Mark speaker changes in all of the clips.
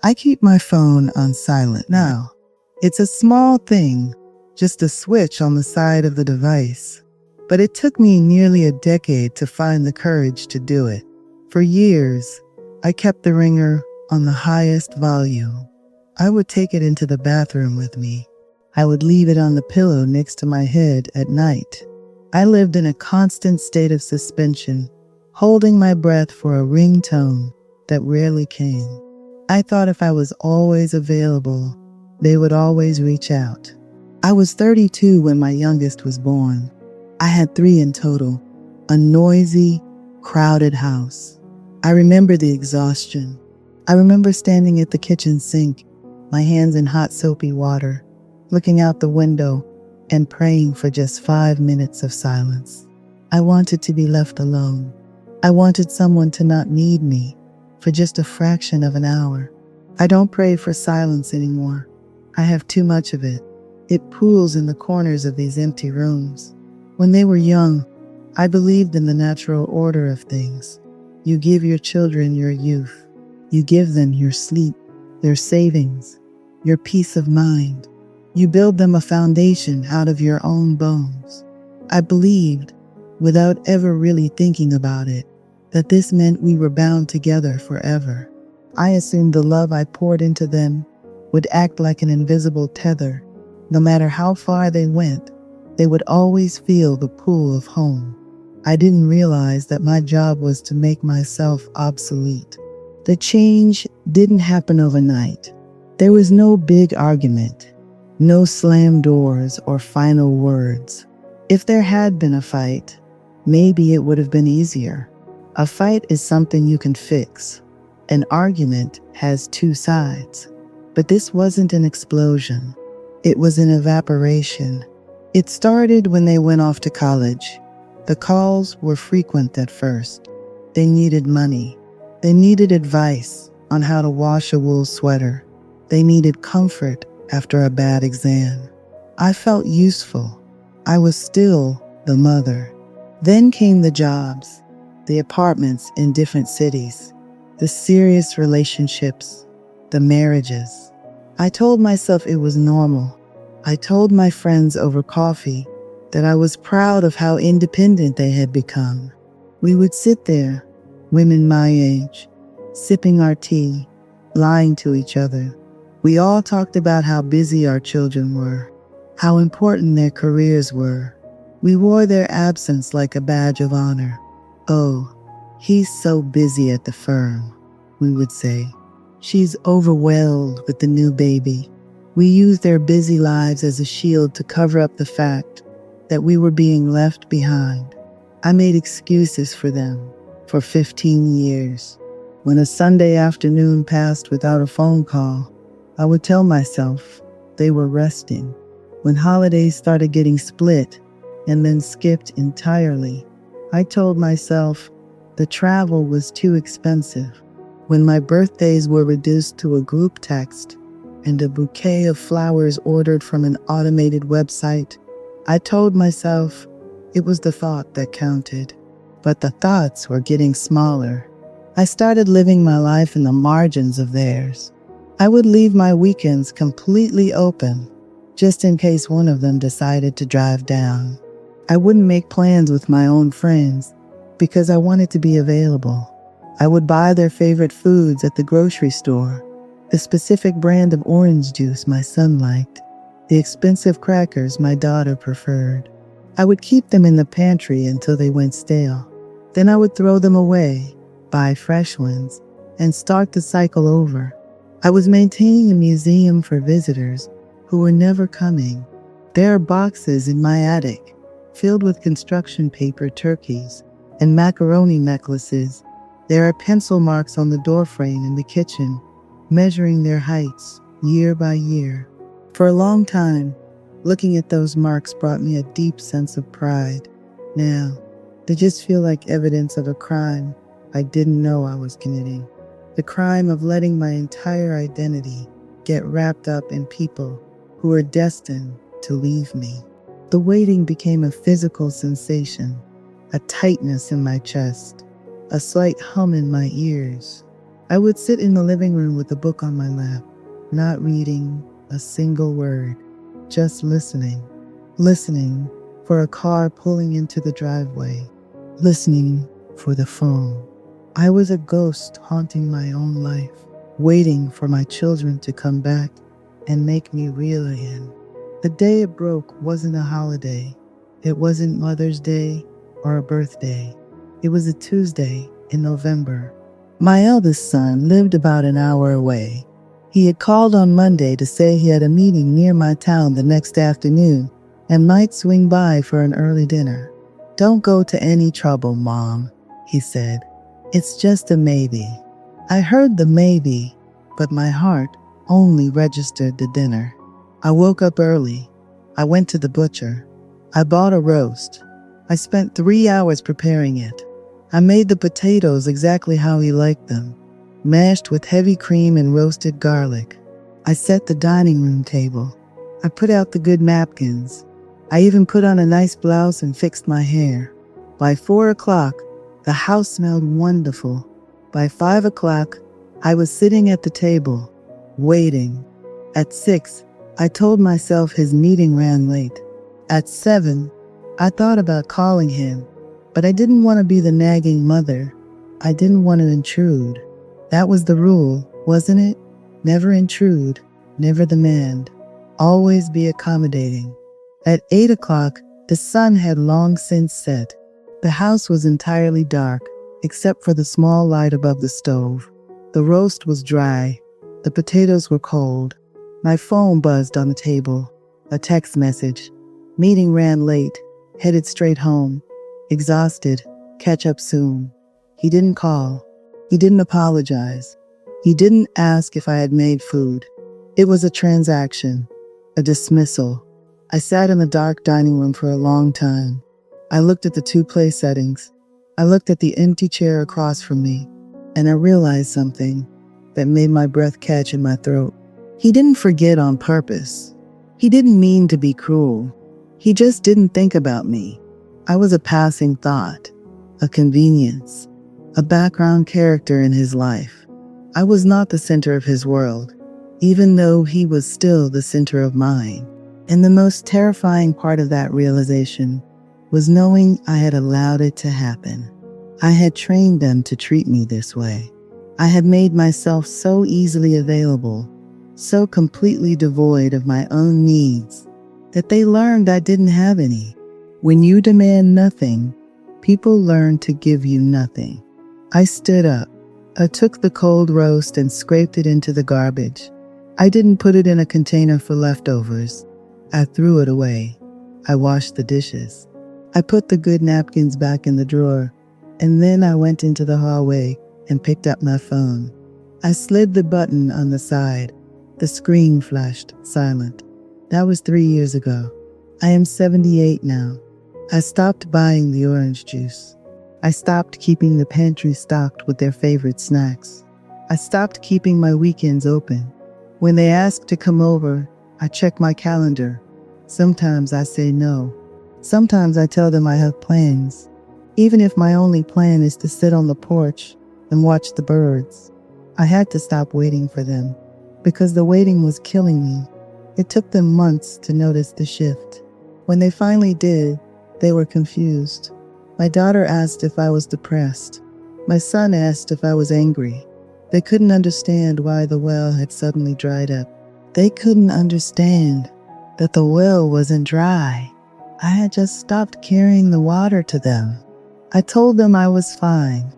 Speaker 1: I keep my phone on silent now. It's a small thing, just a switch on the side of the device. But it took me nearly a decade to find the courage to do it. For years, I kept the ringer on the highest volume. I would take it into the bathroom with me. I would leave it on the pillow next to my head at night. I lived in a constant state of suspension, holding my breath for a ringtone that rarely came. I thought if I was always available, they would always reach out. I was 32 when my youngest was born. I had 3 in total, a noisy, crowded house. I remember the exhaustion. I remember standing at the kitchen sink, my hands in hot soapy water, looking out the window and praying for just 5 minutes of silence. I wanted to be left alone. I wanted someone to not need me for just a fraction of an hour. I don't pray for silence anymore. I have too much of it. It pools in the corners of these empty rooms. When they were young, I believed in the natural order of things. You give your children your youth. You give them your sleep, their savings, your peace of mind. You build them a foundation out of your own bones. I believed, without ever really thinking about it, that this meant we were bound together forever. I assumed the love I poured into them would act like an invisible tether. No matter how far they went, they would always feel the pull of home. I didn't realize that my job was to make myself obsolete. The change didn't happen overnight. There was no big argument, no slam doors or final words. If there had been a fight, maybe it would have been easier. A fight is something you can fix. An argument has 2 sides. But this wasn't an explosion. It was an evaporation. It started when they went off to college. The calls were frequent at first. They needed money. They needed advice on how to wash a wool sweater. They needed comfort after a bad exam. I felt useful. I was still the mother. Then came the jobs, the apartments in different cities, the serious relationships, the marriages. I told myself it was normal. I told my friends over coffee that I was proud of how independent they had become. We would sit there, women my age, sipping our tea, lying to each other. We all talked about how busy our children were, how important their careers were. We wore their absence like a badge of honor. "Oh, he's so busy at the firm," we would say. "She's overwhelmed with the new baby." We used their busy lives as a shield to cover up the fact that we were being left behind. I made excuses for them for 15 years. When a Sunday afternoon passed without a phone call, I would tell myself they were resting. When holidays started getting split and then skipped entirely, I told myself the travel was too expensive. When my birthdays were reduced to a group text and a bouquet of flowers ordered from an automated website, I told myself it was the thought that counted. But the thoughts were getting smaller. I started living my life in the margins of theirs. I would leave my weekends completely open, just in case one of them decided to drive down. I wouldn't make plans with my own friends because I wanted to be available. I would buy their favorite foods at the grocery store, the specific brand of orange juice my son liked, the expensive crackers my daughter preferred. I would keep them in the pantry until they went stale. Then I would throw them away, buy fresh ones, and start the cycle over. I was maintaining a museum for visitors who were never coming. There are boxes in my attic filled with construction paper turkeys and macaroni necklaces. There are pencil marks on the doorframe in the kitchen, measuring their heights year by year. For a long time, looking at those marks brought me a deep sense of pride. Now, they just feel like evidence of a crime I didn't know I was committing. The crime of letting my entire identity get wrapped up in people who were destined to leave me. The waiting became a physical sensation, a tightness in my chest, a slight hum in my ears. I would sit in the living room with a book on my lap, not reading a single word, just listening. Listening for a car pulling into the driveway. Listening for the phone. I was a ghost haunting my own life, waiting for my children to come back and make me real again. The day it broke wasn't a holiday. It wasn't Mother's Day or a birthday. It was a Tuesday in November. My eldest son lived about an hour away. He had called on Monday to say he had a meeting near my town the next afternoon and might swing by for an early dinner. "Don't go to any trouble, Mom," he said. "It's just a maybe." I heard the maybe, but my heart only registered the dinner. I woke up early. I went to the butcher. I bought a roast. I spent 3 hours preparing it. I made the potatoes exactly how he liked them, mashed with heavy cream and roasted garlic. I set the dining room table. I put out the good napkins. I even put on a nice blouse and fixed my hair. By 4 o'clock, the house smelled wonderful. By 5 o'clock, I was sitting at the table, waiting. At 6, I told myself his meeting ran late. At 7, I thought about calling him, but I didn't want to be the nagging mother. I didn't want to intrude. That was the rule, wasn't it? Never intrude, never demand. Always be accommodating. At 8 o'clock, the sun had long since set. The house was entirely dark, except for the small light above the stove. The roast was dry. The potatoes were cold. My phone buzzed on the table. A text message. Meeting ran late. Headed straight home. Exhausted. Catch up soon. He didn't call. He didn't apologize. He didn't ask if I had made food. It was a transaction. A dismissal. I sat in the dark dining room for a long time. I looked at the 2 place settings. I looked at the empty chair across from me, and I realized something that made my breath catch in my throat. He didn't forget on purpose. He didn't mean to be cruel. He just didn't think about me. I was a passing thought, a convenience, a background character in his life. I was not the center of his world, even though he was still the center of mine. And the most terrifying part of that realization was knowing I had allowed it to happen. I had trained them to treat me this way. I had made myself so easily available, so completely devoid of my own needs, that they learned I didn't have any. When you demand nothing, people learn to give you nothing. I stood up. I took the cold roast and scraped it into the garbage. I didn't put it in a container for leftovers. I threw it away. I washed the dishes. I put the good napkins back in the drawer, and then I went into the hallway and picked up my phone. I slid the button on the side. The screen flashed silent. That was 3 years ago. I am 78 now. I stopped buying the orange juice. I stopped keeping the pantry stocked with their favorite snacks. I stopped keeping my weekends open. When they ask to come over, I check my calendar. Sometimes I say no. Sometimes I tell them I have plans, even if my only plan is to sit on the porch and watch the birds. I had to stop waiting for them because the waiting was killing me. It took them months to notice the shift. When they finally did, they were confused. My daughter asked if I was depressed. My son asked if I was angry. They couldn't understand why the well had suddenly dried up. They couldn't understand that the well wasn't dry. I had just stopped carrying the water to them. I told them I was fine,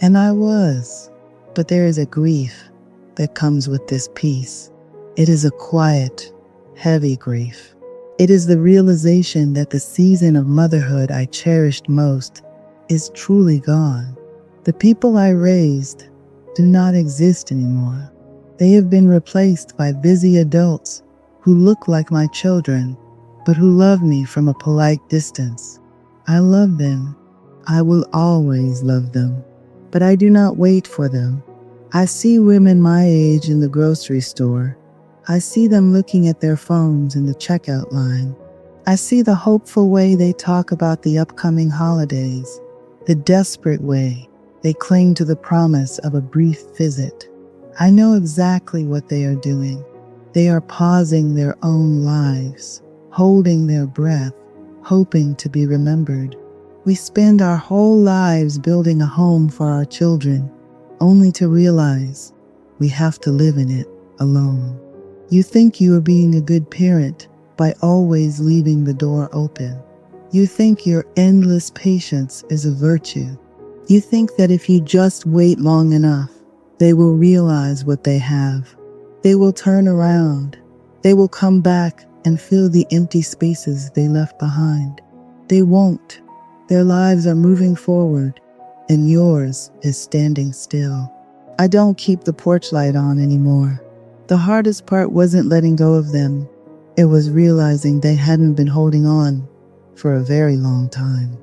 Speaker 1: and I was. But there is a grief that comes with this peace. It is a quiet, heavy grief. It is the realization that the season of motherhood I cherished most is truly gone. The people I raised do not exist anymore. They have been replaced by busy adults who look like my children, but who love me from a polite distance. I love them. I will always love them. But I do not wait for them. I see women my age in the grocery store. I see them looking at their phones in the checkout line. I see the hopeful way they talk about the upcoming holidays, the desperate way They cling to the promise of a brief visit. I know exactly what they are doing. They are pausing their own lives, holding their breath, hoping to be remembered. We spend our whole lives building a home for our children, only to realize we have to live in it alone. You think you are being a good parent by always leaving the door open. You think your endless patience is a virtue. You think that if you just wait long enough, they will realize what they have. They will turn around. They will come back and fill the empty spaces they left behind. They won't. Their lives are moving forward, and yours is standing still. I don't keep the porch light on anymore. The hardest part wasn't letting go of them. It was realizing they hadn't been holding on for a very long time.